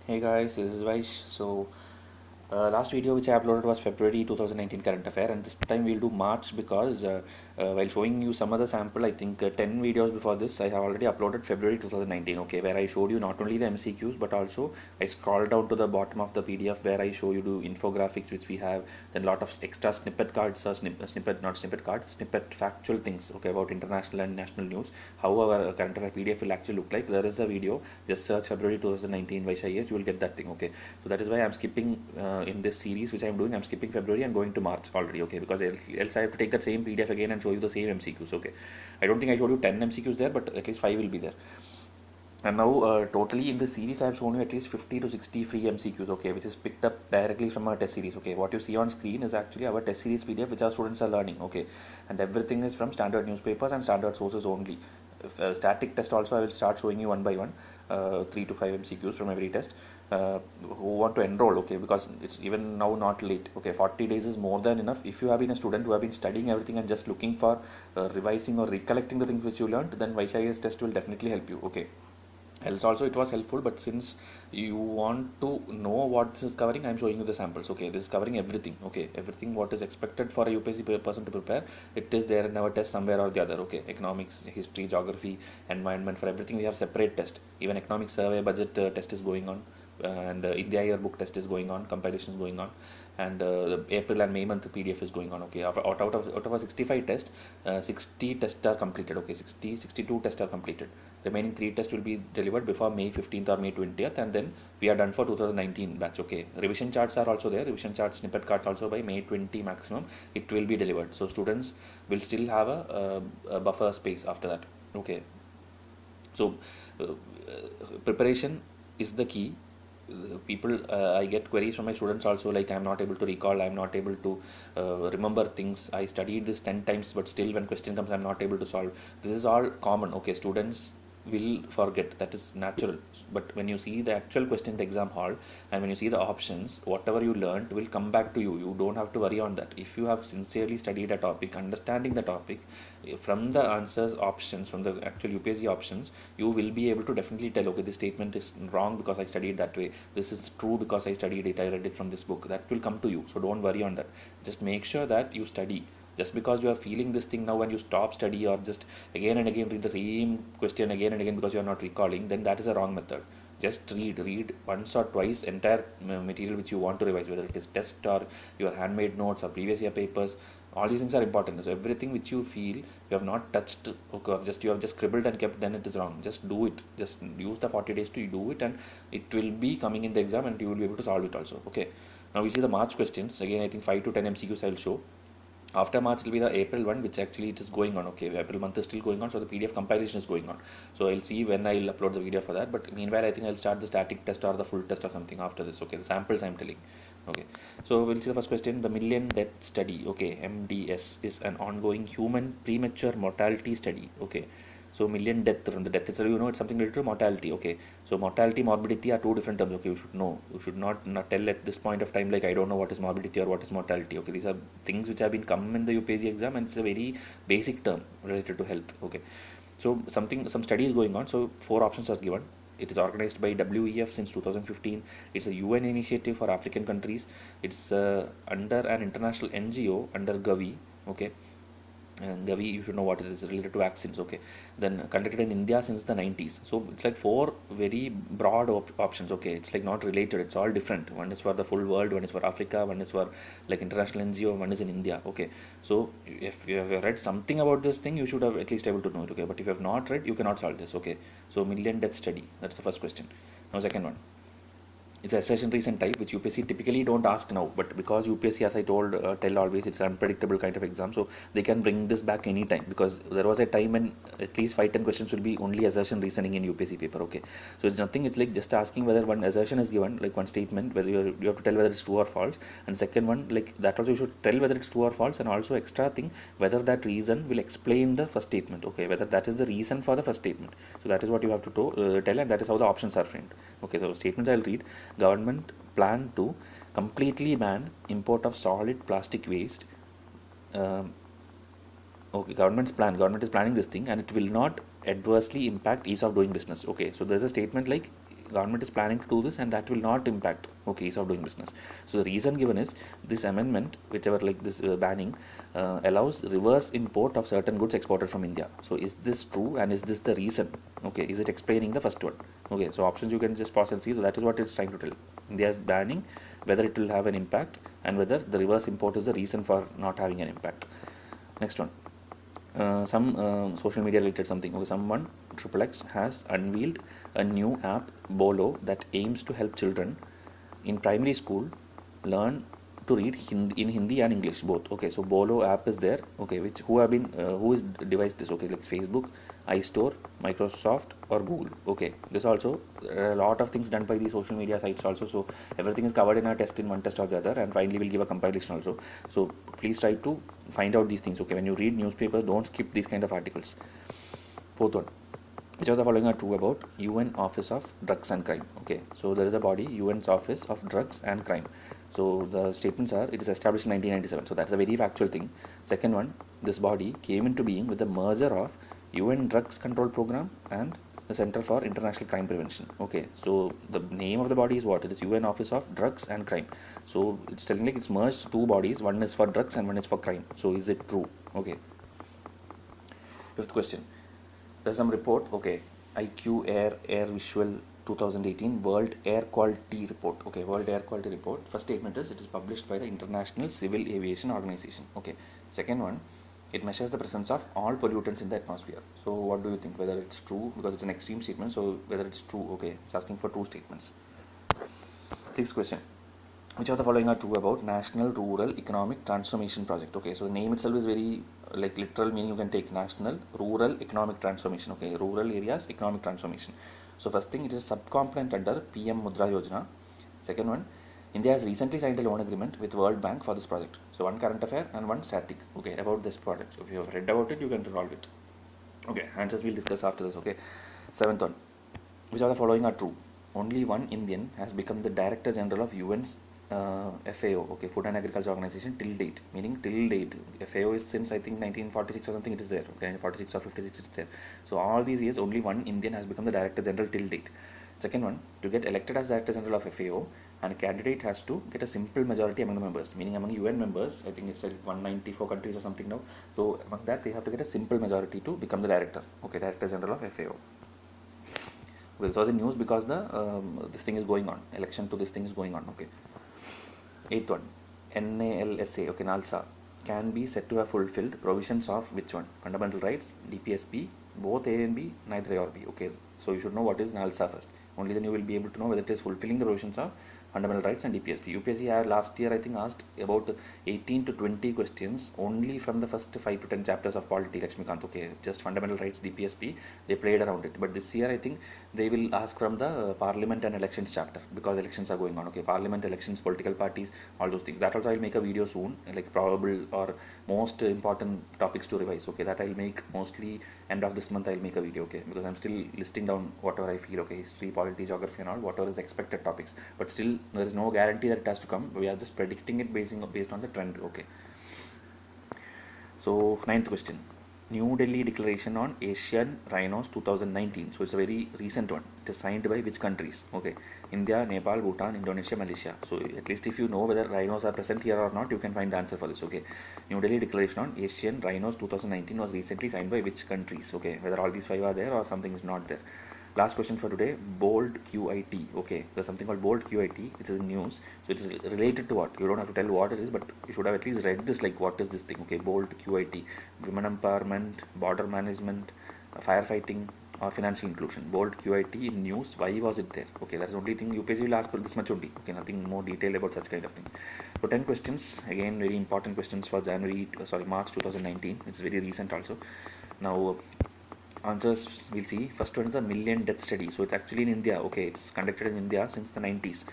Hey guys, this is Vaish. Last video which I uploaded was February 2019 current affair, and this time we'll do March because while showing you some other sample, I think 10 videos before this I have already uploaded February 2019, okay, where I showed you not only the MCQs but also I scrolled down to the bottom of the PDF where I show you do infographics which we have, then lot of extra snippet cards or snippet not snippet cards, snippet factual things, okay, about international and national news. How our current affair PDF will actually look like. There is a video, just search February 2019 Vaish IAS, you will get that thing, okay. So that is why I'm skipping in this series which I'm doing, I'm skipping February and going to March already, okay, because else I have to take that same PDF again and show you the same MCQs, okay. I don't think I showed you 10 MCQs there, but at least 5 will be there. And now totally in this series I have shown you at least 50 to 60 free MCQs, okay, which is picked up directly from our test series, okay. What you see on screen is actually our test series PDF which our students are learning, okay, and everything is from standard newspapers and standard sources only. If, static test also I will start showing you one by one, 3 to 5 MCQs from every test. Who want to enroll, okay, because it's even now not late, okay, 40 days is more than enough. If you have been a student who have been studying everything and just looking for revising or recollecting the things which you learned, then YCIS test will definitely help you, okay. Else also it was helpful, but since you want to know what this is covering, I'm showing you the samples, okay. This is covering everything, okay, everything what is expected for a UPSC person to prepare, it is there in our test somewhere or the other, okay. Economics, history, geography, environment, for everything we have separate test. Even economic survey budget test is going on, and India yearbook test is going on, compilation is going on, and the April and May month PDF is going on, okay. Out of a 65 test, 60 tests are completed, okay. 62 tests are completed. Remaining 3 tests will be delivered before May 15th or May 20th, and then we are done for 2019 batch, okay. Revision charts are also there, revision charts, snippet cards also by May 20 maximum it will be delivered, so students will still have a buffer space after that, okay. So preparation is the key. People, I get queries from my students also, like I'm not able to recall, I'm not able to remember things, I studied this 10 times but still when question comes I'm not able to solve. This is all common, okay. Students will forget, that is natural, but when you see the actual question in the exam hall and when you see the options, whatever you learned will come back to you. You don't have to worry on that. If you have sincerely studied a topic, understanding the topic, from the answers options, from the actual UPSC options, you will be able to definitely tell, okay, this statement is wrong because I studied that way, this is true because I studied it, I read it from this book. That will come to you, so don't worry on that. Just make sure that you study. Just because you are feeling this thing now, when you stop study or just again and again read the same question again and again because you are not recalling, then that is a wrong method. Just read once or twice entire material which you want to revise, whether it is test or your handmade notes or previous year papers. All these things are important. So everything which you feel you have not touched, okay, or just you have just scribbled and kept, then it is wrong. Just do it. Just use the 40 days to do it, and it will be coming in the exam and you will be able to solve it also, okay. Now we see the March questions again. I think 5 to 10 MCQs I will show. After March will be the April one, which actually it is going on, okay. April month is still going on, so the PDF compilation is going on. So I'll see when I'll upload the video for that, but meanwhile I think I'll start the static test or the full test or something after this, okay. The samples I'm telling, okay. So we'll see the first question. The million death study, okay, MDS, is an ongoing human premature mortality study, okay. So million death, from the death itself, you know, it's something related to mortality, okay. So mortality, morbidity are two different terms, okay. You should know. You should not tell at this point of time like I don't know what is morbidity or what is mortality, okay. These are things which have been come in the UPSC exam, and it's a very basic term related to health, okay. So some study is going on. So 4 options are given. It is organized by WEF since 2015. It's a UN initiative for African countries. It's under an international NGO under Gavi, okay. And Gavi, you should know what it is, related to vaccines, okay. Then conducted in India since the 90s. So it's like 4 very broad options, okay. It's like not related, it's all different. One is for the full world, one is for Africa, one is for like international NGO, one is in India, okay. So if you have read something about this thing, you should have at least able to know it, okay. But if you have not read, you cannot solve this, okay. So million death study, that's the first question. Now second one, it's a assertion recent type, which UPSC typically don't ask now, but because UPSC, as I tell always, it's an unpredictable kind of exam, so they can bring this back anytime, because there was a time when at least 5-10 questions will be only assertion reasoning in UPSC paper, okay. So it's nothing, it's like just asking whether one assertion is given, like one statement, whether you have to tell whether it's true or false, and second one, like that also you should tell whether it's true or false, and also extra thing, whether that reason will explain the first statement, okay, whether that is the reason for the first statement. So that is what you have to tell, and that is how the options are framed, okay. So statements I'll read. Government plan to completely ban import of solid plastic waste, um, Okay, government is planning this thing, and it will not adversely impact ease of doing business. Okay, so there's a statement like government is planning to do this, and that will not impact, okay, ease of doing business. So the reason given is this amendment, whichever like this banning allows reverse import of certain goods exported from India. So is this true, and is this the reason? Okay, is it explaining the first one? Okay, so options you can just pause and see. So that is what it's trying to tell. India is banning, whether it will have an impact, and whether the reverse import is the reason for not having an impact. Next one, some social media related something. Okay, someone triple X has unveiled a new app Bolo that aims to help children in primary school learn to read in Hindi and English both. Okay, so Bolo app is there. Okay, which who have been who is devised this? Okay, like Facebook, iStore, Microsoft, or Google. Okay, this also a lot of things done by the social media sites also. So everything is covered in a test, in one test or the other, and finally we'll give a compilation also. So please try to find out these things. Okay, when you read newspapers, don't skip these kind of articles. Fourth one, which of the following are true about UN Office of Drugs and Crime? Okay, so there is a body, UN's Office of Drugs and Crime. So the statements are, it is established in 1997. So that's a very factual thing. Second one, this body came into being with the merger of UN Drugs Control Program and the Center for International Crime Prevention. Okay, so the name of the body is what? It is UN Office of Drugs and Crime. So it's telling like it's merged two bodies. One is for drugs and one is for crime. So is it true? Okay. Fifth question. There's some report. Okay, IQ Air Visual 2018 World Air Quality Report. Okay, World Air Quality Report. First statement is it is published by the International Civil Aviation Organization. Okay. Second one, it measures the presence of all pollutants in the atmosphere. So what do you think, whether it's true? Because it's an extreme statement, so whether it's true. Okay, it's asking for two statements. Sixth question, which of the following are true about National Rural Economic Transformation Project? Okay, so the name itself is very like literal meaning. You can take National Rural Economic Transformation. Okay, rural areas economic transformation. So first thing, it is a subcomponent under PM Mudra Yojana. Second one, India has recently signed a loan agreement with World Bank for this project. So one current affair and one static. Okay, about this project. So if you have read about it, you can resolve it. Okay, answers we'll discuss after this. Okay, seventh one, which of the following are true? Only one Indian has become the Director General of UN's FAO, okay, Food and Agriculture Organization, till date. Meaning till date, FAO is since I think 1946 or something. It is there. Okay, 46 or 56 it's there. So all these years, only one Indian has become the Director General till date. Second one, to get elected as Director General of FAO, and a candidate has to get a simple majority among the members, meaning among UN members. I think it's like 194 countries or something now. So among that, they have to get a simple majority to become the director. Okay, Director General of FAO. Well, so the news because the this thing is going on. Election to this thing is going on. Okay. Eighth one, NALSA. Okay, NALSA can be said to have fulfilled provisions of which one? Fundamental rights, DPSP, both A and B, neither A or B. Okay, so you should know what is NALSA first. Only then you will be able to know whether it is fulfilling the provisions of fundamental rights and DPSP. UPSC had last year I think asked about 18 to 20 questions only from the first 5 to 10 chapters of polity, Lakshmikant. Okay, just fundamental rights, DPSP, they played around it. But this year I think they will ask from the parliament and elections chapter, because elections are going on. Okay, parliament, elections, political parties, all those things. That also I'll make a video soon, like probable or most important topics to revise. Okay, that I'll make mostly end of this month. I'll make a video. Okay, because I'm still listing down whatever I feel. Okay, history, polity, geography and all, whatever is expected topics. But still there is no guarantee that it has to come. We are just predicting it based on the trend. Okay, so ninth question, New Delhi Declaration on Asian Rhinos 2019. So it's a very recent one. It is signed by which countries? Okay, India, Nepal, Bhutan, Indonesia, Malaysia. So at least if you know whether rhinos are present here or not, you can find the answer for this. Okay, New Delhi Declaration on Asian Rhinos 2019 was recently signed by which countries? Okay, whether all these five are there or something is not there. Last question for today, bold QIT. Okay, there's something called bold QIT, which is news. So it's related to what? You don't have to tell what it is, but you should have at least read this, like what is this thing? Okay, bold QIT, women empowerment, border management, firefighting, or financial inclusion. Bold QIT in news. Why was it there? Okay, that's the only thing UPSC will ask for this much only. Okay, nothing more detail about such kind of things. So 10 questions, again very important questions for March 2019. It's very recent also. Now answers we'll see. First one is a million death study. So it's actually in India. Okay, it's conducted in India since the 90s.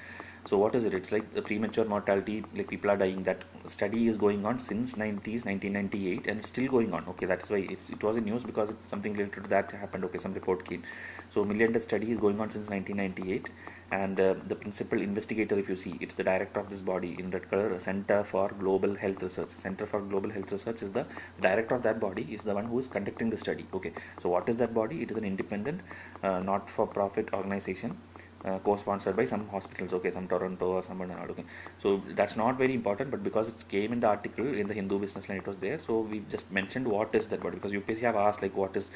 So what is it? It's like the premature mortality, like people are dying. That study is going on since 90s, 1998, and it's still going on. Okay, that's why it was in news, because something related to that happened. Okay, some report came. So million death study is going on since 1998, and the principal investigator, if you see, it's the director of this body in red color, Center for Global Health Research. Center for Global Health Research is the director of that body, is the one who is conducting the study. Okay, so what is that body? It is an independent, not-for-profit organization, co-sponsored by some hospitals, okay, some Toronto or someone, okay. So that's not very important, but because it came in the article in the Hindu Business Line, it was there, so we just mentioned what is that body, because UPSC have asked like what is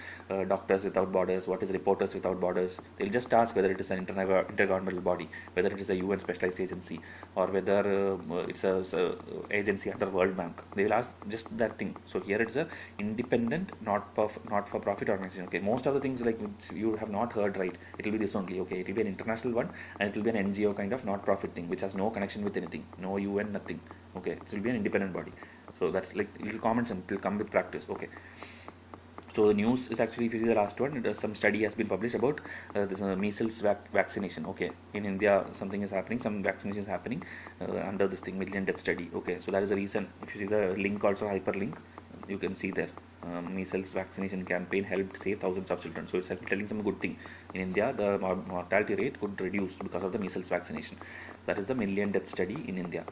Doctors Without Borders, what is Reporters Without Borders. They'll just ask whether it is an intergovernmental body, whether it is a UN specialized agency, or whether it's a agency under World Bank. They will ask just that thing. So here it's a independent, not-for-profit organization. Okay, most of the things like which you have not heard, right, it will be this only. Okay, it will be an international one, and it will be an NGO kind of not-profit thing which has no connection with anything, no UN, nothing. Okay, it will be an independent body. So that's like little comments, and it will come with practice. Okay, so the news is actually, if you see the last one, some study has been published about this measles vaccination. Okay, in India something is happening, some vaccination is happening under this thing, million death study. Okay, so that is the reason. If you see the link, also hyperlink, you can see there. Measles vaccination campaign helped save thousands of children. So it's actually telling some good thing. In India, the mortality rate could reduce because of the measles vaccination. That is the million death study in India.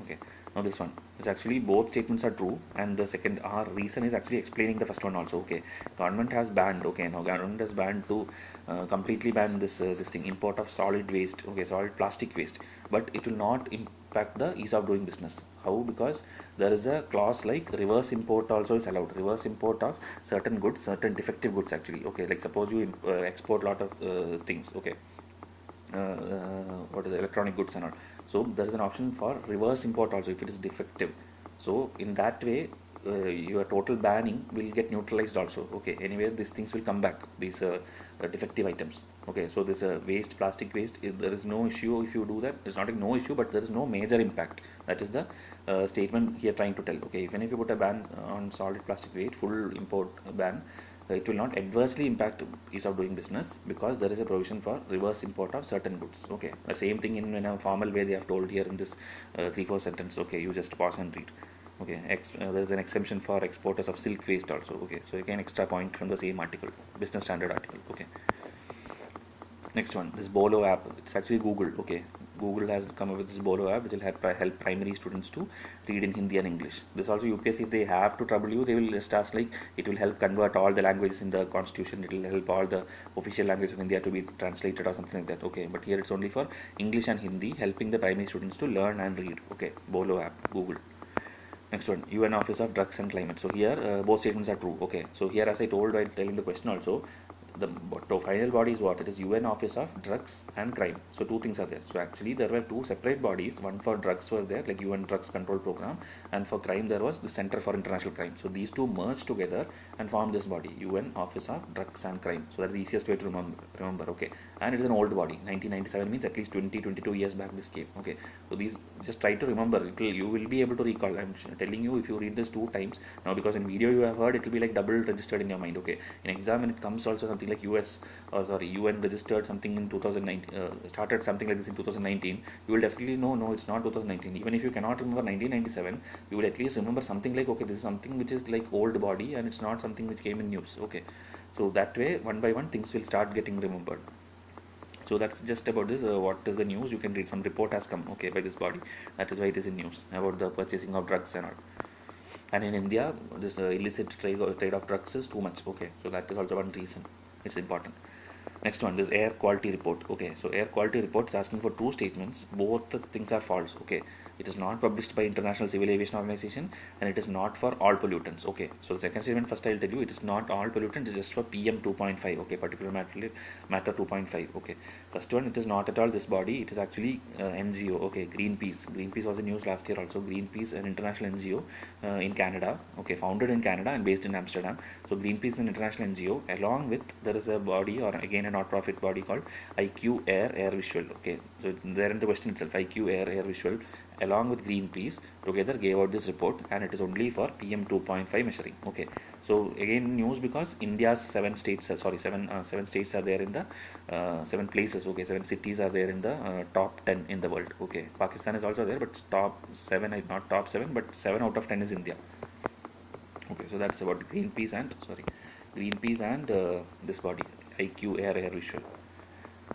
Okay, now this one is actually, both statements are true, and the second our reason is actually explaining the first one also. Okay, government has banned, okay, now government has banned to completely ban this thing, import of solid waste, okay, solid plastic waste, but it will not impact the ease of doing business. How? Because there is a clause like reverse import also is allowed, reverse import of certain goods, certain defective goods actually. Okay, like suppose you export a lot of things, okay, what is it, electronic goods and all. So there is an option for reverse import also if it is defective. So in that way, your total banning will get neutralized also. Okay, anyway these things will come back, these defective items. Okay, so this waste, plastic waste, if there is no issue if you do that. It's not a no issue, but there is no major impact. That is the statement here trying to tell. Okay, even if you put a ban on solid plastic waste, full import ban, it will not adversely impact ease of doing business, because there is a provision for reverse import of certain goods. Okay, the same thing in a formal way they have told here in this 3-4 sentence. Okay, you just pause and read. Okay, there is an exemption for exporters of silk waste also. Okay, so again extra point from the same article, business standard article. Okay, next one, this Bolo app, it's actually Google. Okay, Google has come up with this Bolo app which will help primary students to read in Hindi and English. This also UPSC, if they have to trouble you, they will just ask like it will help convert all the languages in the constitution, it will help all the official language of India to be translated or something like that. Okay, but here it's only for English and Hindi, helping the primary students to learn and read. Okay, Bolo app, Google. Next one, UN Office of Drugs and Climate. So here both statements are true. Okay, so here as I told while telling the question also, the final body is what? It is UN Office of Drugs and Crime. So two things are there. So actually there were two separate bodies. One for drugs was there, like UN Drugs Control Program, and for crime there was the Center for International Crime. So these two merged together and formed this body, UN Office of Drugs and Crime. So that's the easiest way to remember. Okay, and it is an old body. 1997 means at least 22 years back this came. Okay, so these, just try to remember. You will be able to recall. I'm telling you, if you read this 2 times now, because in video you have heard, it will be like double registered in your mind. Okay, in exam when it comes also something like UN registered something in 2019, started something like this in 2019, you will definitely know, no, it's not 2019. Even if you cannot remember 1997, you will at least remember something like, okay, this is something which is like old body and it's not something which came in news. Okay, so that way one by one things will start getting remembered. So that's just about this. What is the news? You can read, some report has come, okay, by this body. That is why it is in news about the purchasing of drugs and all. And in India, this illicit trade of drugs is too much. Okay, so that is also one reason it's important. Next one, this air quality report. Okay, so air quality report is asking for 2 statements. Both the things are false. Okay, it is not published by International Civil Aviation Organization, and it is not for all pollutants. Okay, so the second statement, first I'll tell you, it is not all pollutants, it's just for PM 2.5. Okay, particular matter 2.5. Okay, first one, it is not at all this body, it is actually NGO. Okay, Greenpeace was in news last year also. Greenpeace, an international NGO in Canada. Okay, founded in Canada and based in Amsterdam. So Greenpeace is an international NGO. Along with, there is a body, or again a not-profit body called IQ Air Visual. Okay, so there in the question itself, IQ Air Visual along with Greenpeace together gave out this report, and it is only for PM 2.5 measuring. Okay, so again news because India's seven states are there in the seven places. Okay, seven cities are there in the top 10 in the world. Okay, Pakistan is also there, but top 7, not top 7, but 7 out of 10 is India. Okay, so that's about Greenpeace and this body, IQ Air Visual.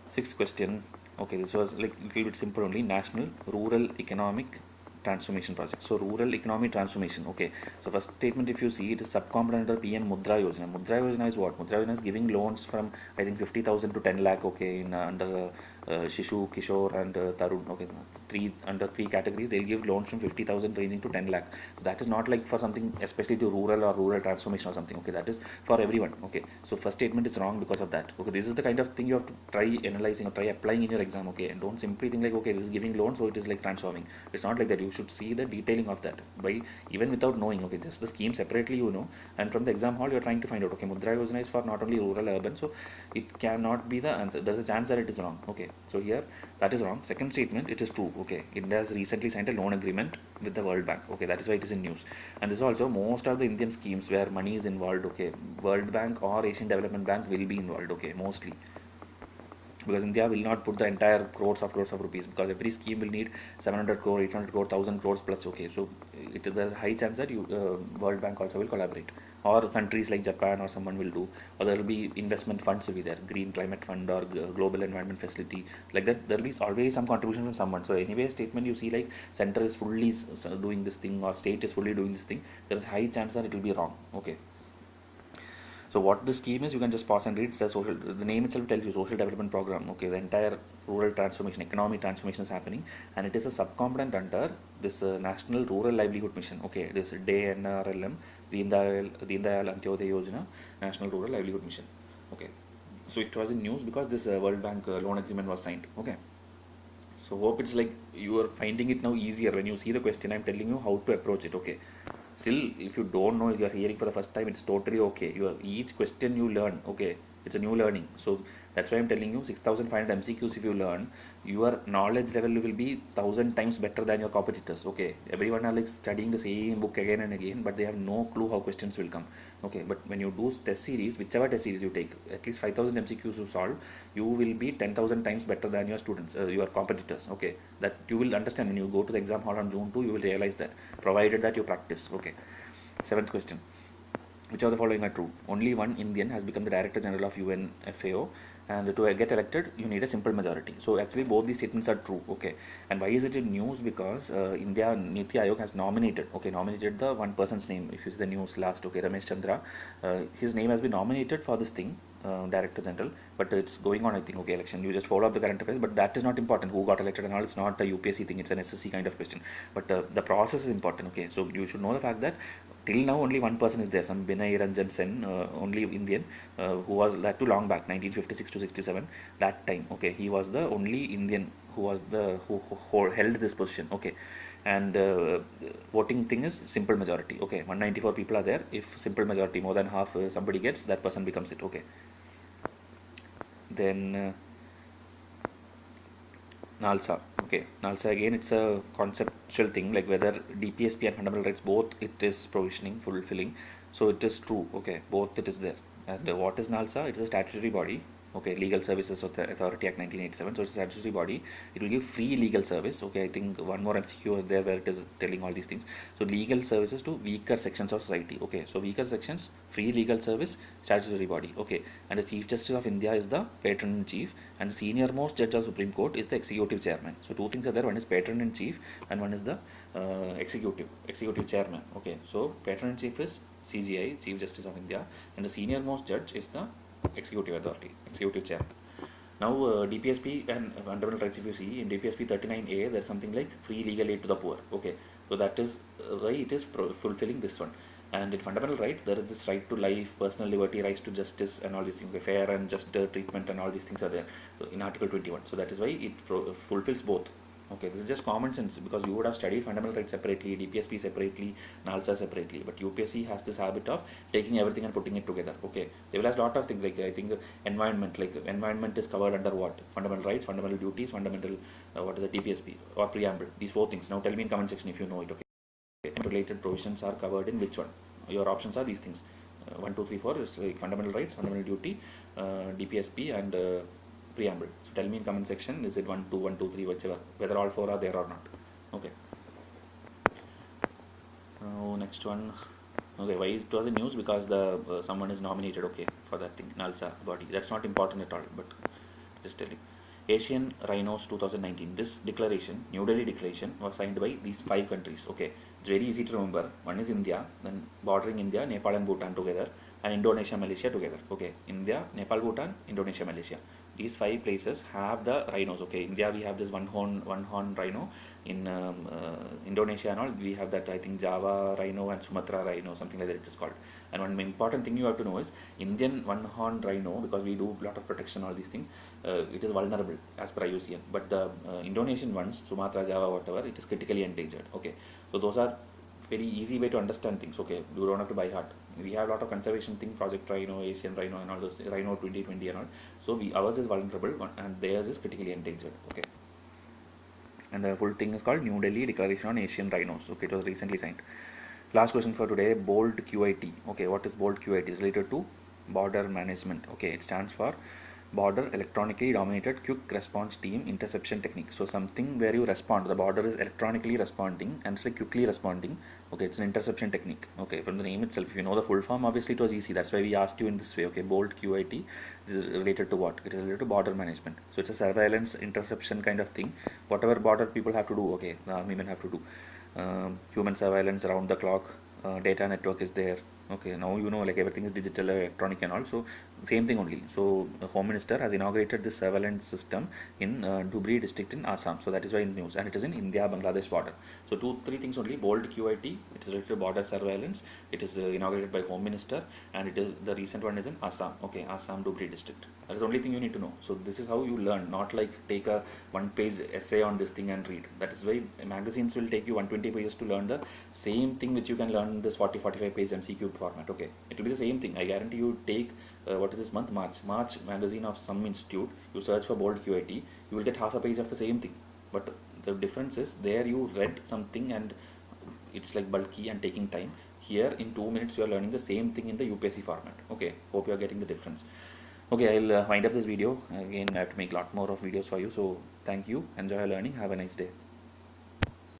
Sixth question. Okay, this was like a little bit simple only. National Rural Economic Transformation Project. So rural economic transformation. Okay. So first statement, if you see, it is subcomponent under PM Mudra Yojana. Mudra Yojana is what? Mudra Yojana is giving loans from I think 50,000 to 10 lakh. Okay, in under Shishu, Kishore, and Tarun. Okay, under three categories, they'll give loans from 50,000 ranging to 10 lakh. That is not like for something especially to rural or rural transformation or something. Okay, that is for everyone. Okay, so first statement is wrong because of that. Okay, this is the kind of thing you have to try analyzing or try applying in your exam. Okay, and don't simply think like, okay, this is giving loans, so it is like transforming. It's not like that. You should see the detailing of that by even without knowing. Okay, just the scheme separately, you know, and from the exam hall you're trying to find out. Okay, Mudra Yojana is for not only rural urban, so it cannot be the answer. There's a chance that it is wrong. Okay, so here that is wrong. Second statement, it is true. Okay, India has recently signed a loan agreement with the World Bank. Okay, that is why it is in news. And this also most of the Indian schemes where money is involved. Okay, World Bank or Asian Development Bank will be involved. Okay, mostly because India will not put the entire crores of rupees, because every scheme will need 700 crore, 800 crore, 1000 crores plus. Okay, so there's a high chance that World Bank also will collaborate, or countries like Japan or someone will do, or there will be investment funds will be there, Green Climate Fund or Global Environment Facility, like that. There will be always some contribution from someone. So anyway, statement you see like center is fully doing this thing or state is fully doing this thing, there is high chance that it will be wrong. Okay. So what the scheme is, you can just pause and read. It's a social. The name itself tells you social development program. Okay, the entire rural transformation, economic transformation is happening, and it is a subcomponent under this National Rural Livelihood Mission. Okay, this DNRLM, Deen Dayal Antyodaya Yojana, National Rural Livelihood Mission. Okay, so it was in news because this World Bank loan agreement was signed. Okay. So hope it's like you are finding it now easier when you see the question. I'm telling you how to approach it. Okay. Still, if you don't know, you are hearing for the first time, it's totally okay. Each question you learn. Okay, it's a new learning. So that's why I'm telling you 6,500 MCQs. If you learn, your knowledge level will be 1,000 times better than your competitors. Okay, everyone are like studying the same book again and again, but they have no clue how questions will come. Okay, but when you do test series, whichever test series you take, at least 5,000 MCQs to solve, you will be 10,000 times better than your students, your competitors. Okay, that you will understand when you go to the exam hall on June 2. You will realize that, provided that you practice. Okay. Seventh question. Which of the following are true? Only one Indian has become the Director General of UNFAO, and to get elected, you need a simple majority. So actually, both these statements are true. Okay, and why is it in news? Because India Niti Aayog has nominated the one person's name. If you see the news last, okay, Ramesh Chandra, his name has been nominated for this thing, Director General, but it's going on. I think okay, election. You just follow up the current affairs, but that is not important. Who got elected and all? It's not a UPSC thing. It's an SSC kind of question. But the process is important. Okay, so you should know the fact that till now only one person is there, some Binay Ranjan Sen, only Indian, who was that too long back, 1956 to 67, that time. Okay, he was the only Indian who was who held this position. Okay, and voting thing is simple majority. Okay, 194 people are there. If simple majority, more than half somebody gets, that person becomes it. Okay, then NALSA. Okay, NALSA again, it's a conceptual thing like whether DPSP and fundamental rights both it is provisioning, fulfilling. So it is true. Okay, both it is there. And what is NALSA? It's a statutory body. Okay, Legal Services Authority Act 1987. So it's a statutory body. It will give free legal service. Okay, I think one more MCQ was there where it is telling all these things. So legal services to weaker sections of society. Okay, so weaker sections, free legal service, statutory body. Okay, and the Chief Justice of India is the patron in chief, and the senior most judge of Supreme Court is the executive chairman. So two things are there. One is patron in chief, and one is the executive chairman. Okay, so patron in chief is CGI, Chief Justice of India, and the senior most judge is the executive authority, executive chair. Now DPSP and fundamental rights, if you see in DPSP 39A, there's something like free legal aid to the poor. Okay, so that is why it is fulfilling this one. And in fundamental right, there is this right to life, personal liberty, rights to justice, and all these things. Okay, fair and just treatment, and all these things are there in Article 21. So that is why it fulfills both. Okay, this is just common sense because you would have studied fundamental rights separately, DPSP separately, NALSA separately, but UPSC has this habit of taking everything and putting it together. Okay, they will ask a lot of things like I think environment, like environment is covered under what? Fundamental rights, fundamental duties, fundamental what is the DPSP or preamble. These four things. Now tell me in comment section if you know it. Okay, related provisions are covered in which one? Your options are these things. 1, 2, 3, 4 is like fundamental rights, fundamental duty, DPSP, and preamble. So tell me in comment section, is it 1, 2, 1, 2, 3, whichever, whether all four are there or not. Okay. Next one. Okay, why it was in news? Because the someone is nominated. Okay, for that thing, NALSA body. That's not important at all. But just telling. Asian Rhinos 2019. This declaration, New Delhi declaration, was signed by these 5 countries. Okay, it's very easy to remember. One is India, then bordering India, Nepal and Bhutan together, and Indonesia, Malaysia together. Okay, India, Nepal, Bhutan, Indonesia, Malaysia. These 5 places have the rhinos. Okay, India we have this one horn rhino. In Indonesia and all we have that, I think, Java rhino and Sumatra rhino, something like that it is called. And one important thing you have to know is Indian one horn rhino, because we do a lot of protection, all these things, it is vulnerable as per IUCN, but the Indonesian ones, Sumatra, Java, whatever, it is critically endangered. Okay, so those are very easy way to understand things. Okay, you don't have to buy heart. We have a lot of conservation thing, Project Rhino, Asian Rhino, and all those, Rhino 2020 and all. So ours is vulnerable and theirs is critically endangered. Okay, and the full thing is called New Delhi Declaration on Asian Rhinos. Okay, it was recently signed. Last question for today, bold QIT. Okay, what is bold QIT? Is related to border management. Okay, it stands for border electronically dominated quick response team interception technique. So something where you respond, the border is electronically responding and it's like quickly responding. Okay, it's an interception technique. Okay, from the name itself, if you know the full form, obviously it was easy. That's why we asked you in this way. Okay, bold QIT is related to what? It is related to border management. So it's a surveillance interception kind of thing. Whatever border people have to do, okay, the army men have to do. Human surveillance around the clock, data network is there. Okay, now you know, like everything is digital, electronic and all, so same thing only. So the home minister has inaugurated this surveillance system in Dhubri district in Assam, so that is why in news, and it is in India Bangladesh border. So 2 3 things only. Bold QIT, it is related to border surveillance. It is inaugurated by home minister, and it is the recent one is in Assam. Okay, Assam Dhubri district. That is the only thing you need to know. So this is how you learn, not like take a 1 page essay on this thing and read. That is why magazines will take you 120 pages to learn the same thing which you can learn in this 40 45 page MCQ format. Okay, it will be the same thing. I guarantee you. Take what is this month, March magazine of some institute, you search for bold QIT, you will get half a page of the same thing. But the difference is there you read something and it's like bulky and taking time. Here in 2 minutes you are learning the same thing in the UPSC format. Okay, hope you are getting the difference. Okay, I'll wind up this video. Again, I have to make a lot more of videos for you. So thank you, enjoy learning, have a nice day.